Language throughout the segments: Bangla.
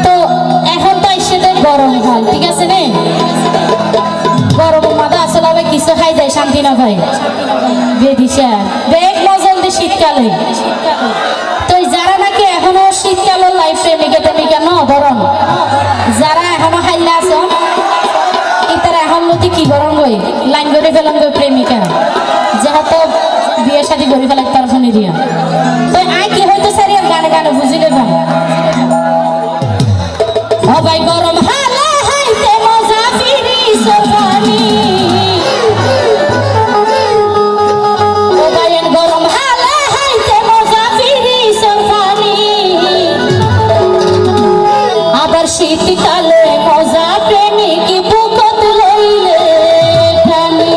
তো এখন তো এসে গরম কাল, ঠিক আছে নে? গরম মাথা আসলে হবে কিছু খাই যায় শান্তি না ভাই বেদিশা বেগ মজল দিয়ে শীতকালে। তো যারা নাকি এখনো শীতকালের লাইফ প্রেমিকা ন ধরন যারা এখনো খাইলে আছেন তারা এখন নদী কি গরম হই লাইন করে ফেলাম গো প্রেমিকা যেহেতু বিয়ে শাদী করে ফেলাক তার ফোনে দিয়া। তো আই কি হয়তো সারি গানে গানে বুঝি নেবেন ও ভাই গরম হালা হাইতে মজা ফিরি সোফানি ও ভাই গরম হালা হাইতে মজা ফিরি সোফানি আবার শীতকালে মজা প্রেমিক বুকত লইলে টানি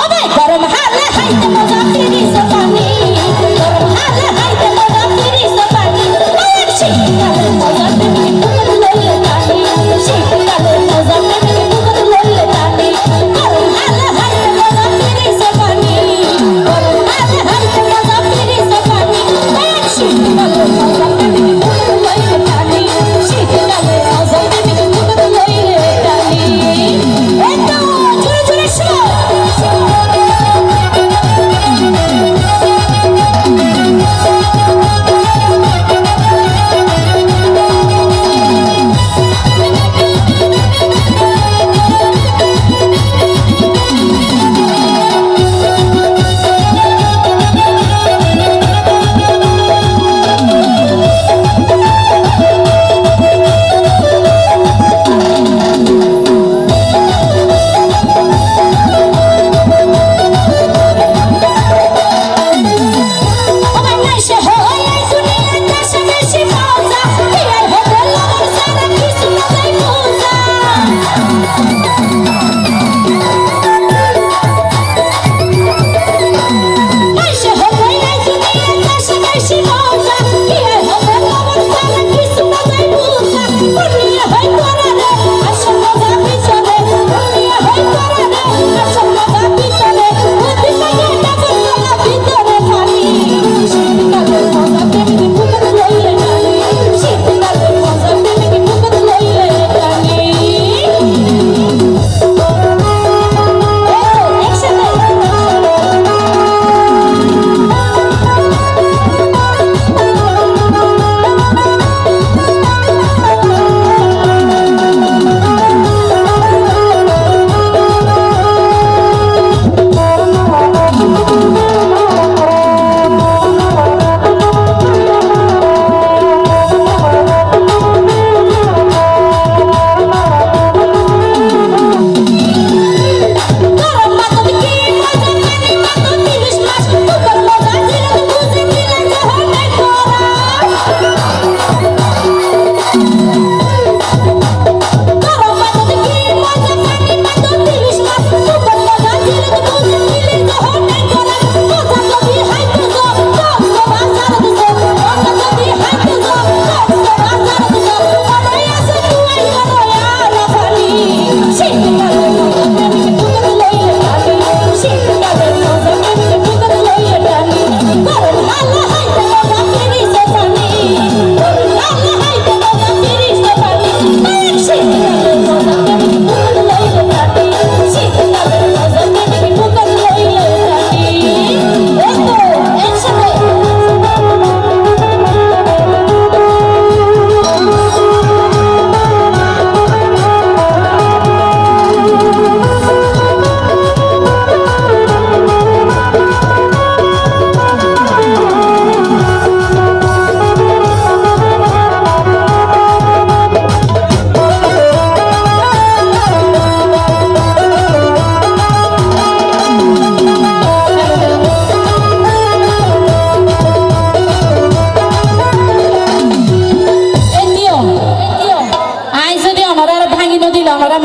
ও ভাই গরম হালা হাইতে মজা ফিরি সোফানি গরম হালা হাইতে মজা ফিরি সোফানি শীতকালে মজা প্রেমিক বুকত লইলে টানি শীতকালে মজা প্রেমিক বুকত লইলে টানি গরম হালা হাইতে মজা ফিরি সোফানি গরম হালা হাইতে মজা ফিরি সোফানি শীতকালে মজা প্রেমিক বুকত লইলে টানি শীতকালে মজা প্রেমিক বুকত লইলে টানি এতো জোরে জোরে শোনো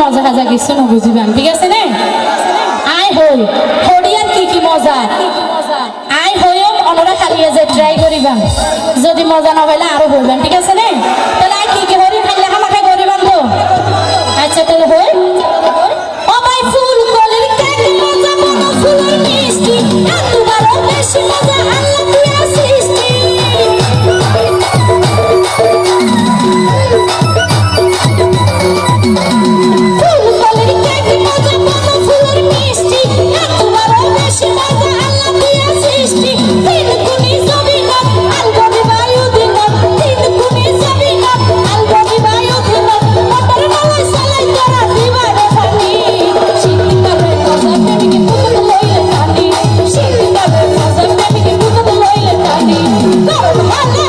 মজা হাজা কিছু না বুঝিবেন, ঠিক আছে না? আই হই হরিয়ার কি মজা আই হইও অনরা খালিয়ে যে ট্রাই করিবেন, যদি মজা না হইলে আরো বলবেন, ঠিক আছে না? তাহলে আই কি হরি খাইলে আমাকে করিবেন তো? আচ্ছা তাহলে হই ও ভাই ফুল কলির কেক মজা মনো ফুলের মিষ্টি এত বড় বেশি মজা আল্লাহ দিয়া সৃষ্টি হালে